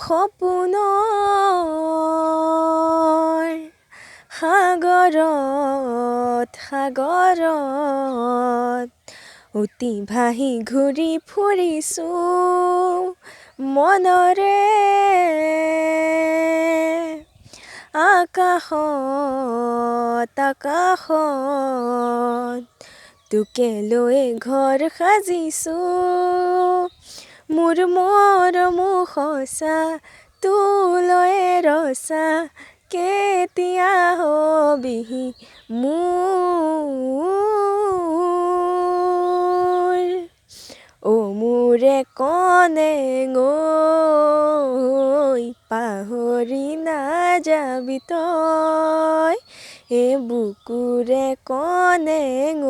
সপোনৰ সাগৰত উটি ভাহি ঘূৰি ফুৰিছোঁ মনৰে আকাশত তোকে লৈ ঘৰ সাজিছোঁ মোৰ মৰম সঁচা তোলৈ ৰচা কেতিয়া হবিহি মোৰ মোৰে কণেঙ পাহৰি নাযাবি তই বুকুৰে কণেঙ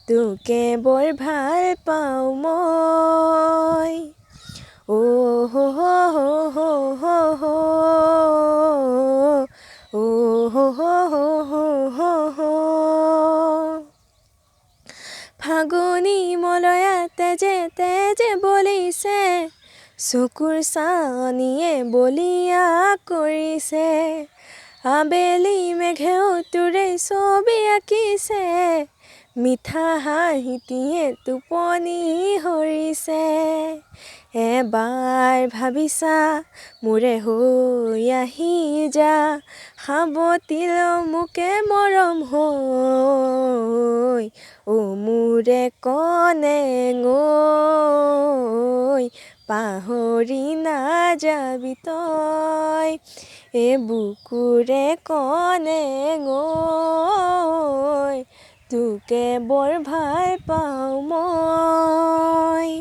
তোকে বৰ ভাল পাওঁ মই ফাগুনী মলয়া তেজে তেজে বলিছে চকুৰ চানিয়ে বলিয়া কৰিছে আবেলি মেঘেও তোৰে ছবি আঁকিছে মিঠা হাঁহিটিয়ে টোপনি হৰিছে এবাৰ ভাবিছা মোৰে হৈ আহি যা সাৱটিল মোকে মৰম হৈ মোৰে কণেঙ পাহৰি নাযাবি তই বুকুৰে কণেঙ তোকে বৰ ভাল পাওঁ মই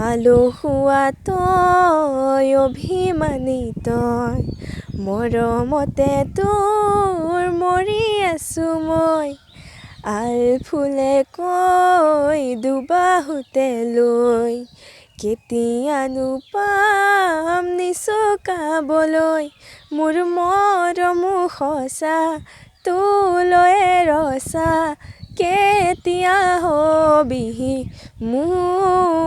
আলসুৱা তই অভিমানী তই মৰমতে তোৰ মৰি আছো মই আলফুলে কৈ দুবাহুতে লৈ কেতিয়ানো পাম নিচুকাবলৈ মোৰ মৰম সঁচা তোলৈ ৰচা কেতিয়া হবিহি মোৰ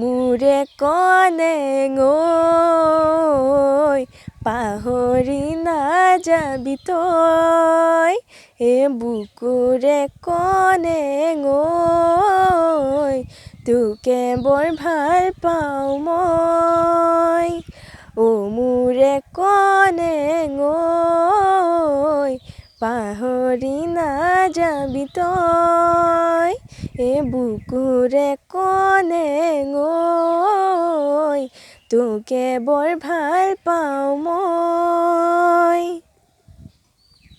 মোৰে কণেঙ পাহৰি নাযাবি তই বুকুৰে কণেঙ তোকে বৰ ভাল পাওঁ মই মোৰে কণেঙ পাহৰি নাযাবি তই বুকুৰে কণেঙ তোকে বৰ ভাল পাওঁ মই